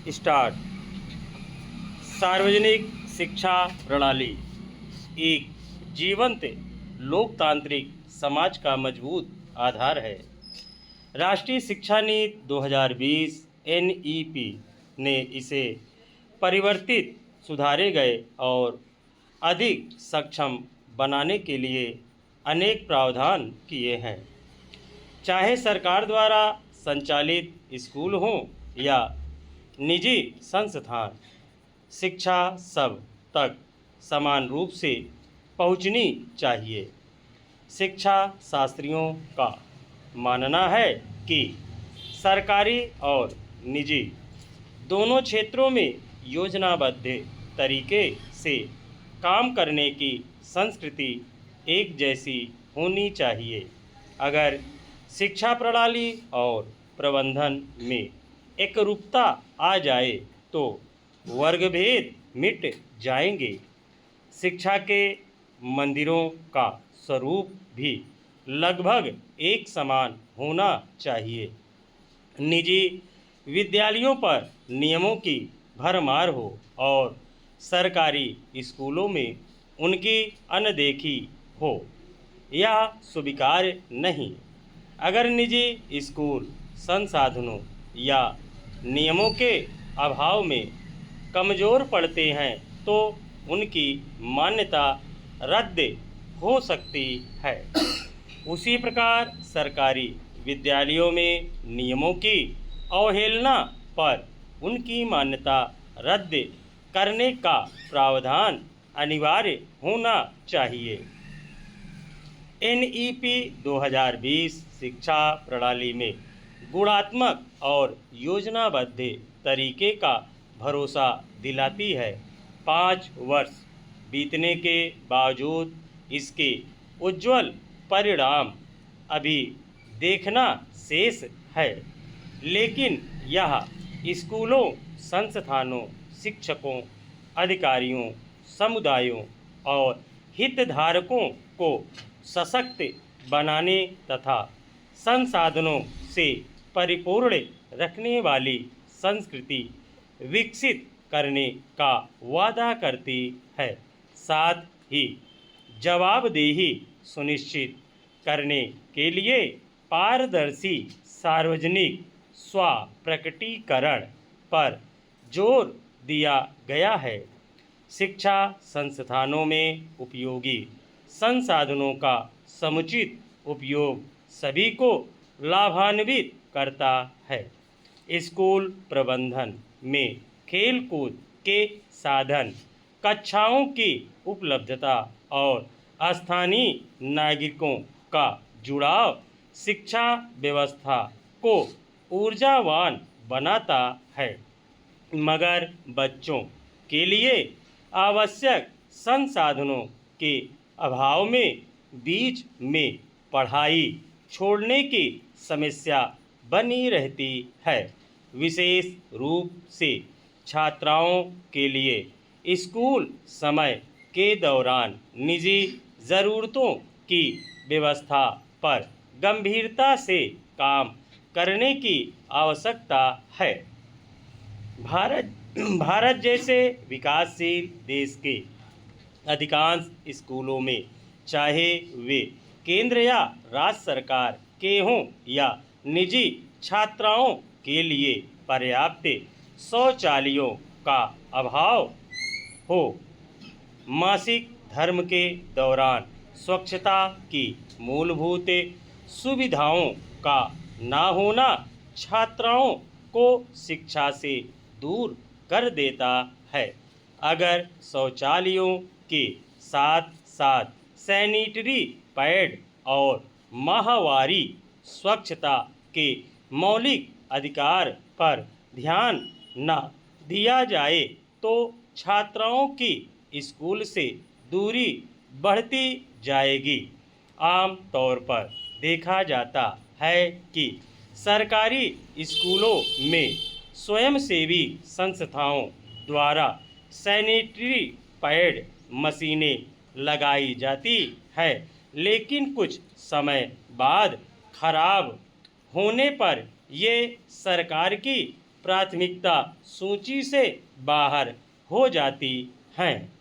Start. सार्वजनिक शिक्षा प्रणाली एक जीवंत लोकतांत्रिक समाज का मजबूत आधार है। राष्ट्रीय शिक्षा नीति 2020 (NEP) ने इसे परिवर्तित, सुधारे गए और अधिक सक्षम बनाने के लिए अनेक प्रावधान किए हैं। चाहे सरकार द्वारा संचालित स्कूल हों या निजी संस्थान, शिक्षा सब तक समान रूप से पहुंचनी चाहिए। शिक्षा शास्त्रियों का मानना है कि सरकारी और निजी दोनों क्षेत्रों में योजनाबद्ध तरीके से काम करने की संस्कृति एक जैसी होनी चाहिए। अगर शिक्षा प्रणाली और प्रबंधन में एकरूपता आ जाए तो वर्गभेद मिट जाएंगे। शिक्षा के मंदिरों का स्वरूप भी लगभग एक समान होना चाहिए। निजी विद्यालयों पर नियमों की भरमार हो और सरकारी स्कूलों में उनकी अनदेखी हो, यह स्वीकार्य नहीं। अगर निजी स्कूल संसाधनों या नियमों के अभाव में कमज़ोर पड़ते हैं तो उनकी मान्यता रद्द हो सकती है। उसी प्रकार सरकारी विद्यालयों में नियमों की अवहेलना पर उनकी मान्यता रद्द करने का प्रावधान अनिवार्य होना चाहिए। NEP 2020 शिक्षा प्रणाली में गुणात्मक और योजनाबद्ध तरीके का भरोसा दिलाती है। 5 वर्ष बीतने के बावजूद इसके उज्ज्वल परिणाम अभी देखना शेष है, लेकिन यह स्कूलों, संस्थानों, शिक्षकों, अधिकारियों, समुदायों और हितधारकों को सशक्त बनाने तथा संसाधनों से परिपूर्ण रखने वाली संस्कृति विकसित करने का वादा करती है। साथ ही जवाबदेही सुनिश्चित करने के लिए पारदर्शी सार्वजनिक स्व-प्रकटीकरण पर जोर दिया गया है। शिक्षा संस्थानों में उपयोगी संसाधनों का समुचित उपयोग सभी को लाभान्वित करता है। स्कूल प्रबंधन में खेल कूद के साधन, कक्षाओं की उपलब्धता और स्थानीय नागरिकों का जुड़ाव शिक्षा व्यवस्था को ऊर्जावान बनाता है। मगर बच्चों के लिए आवश्यक संसाधनों के अभाव में बीच में पढ़ाई छोड़ने की समस्या बनी रहती है। विशेष रूप से छात्राओं के लिए स्कूल समय के दौरान निजी ज़रूरतों की व्यवस्था पर गंभीरता से काम करने की आवश्यकता है। भारत जैसे विकासशील देश के अधिकांश स्कूलों में, चाहे वे केंद्र या राज्य सरकार के हों या निजी, छात्राओं के लिए पर्याप्त शौचालयों का अभाव हो। मासिक धर्म के दौरान स्वच्छता की मूलभूत सुविधाओं का ना होना छात्राओं को शिक्षा से दूर कर देता है। अगर शौचालयों के साथ साथ सैनिटरी पैड और माहवारी स्वच्छता के मौलिक अधिकार पर ध्यान न दिया जाए तो छात्राओं की स्कूल से दूरी बढ़ती जाएगी। आम तौर पर देखा जाता है कि सरकारी स्कूलों में स्वयंसेवी संस्थाओं द्वारा सैनिटरी पैड मशीनें लगाई जाती है, लेकिन कुछ समय बाद खराब होने पर ये सरकार की प्राथमिकता सूची से बाहर हो जाती हैं।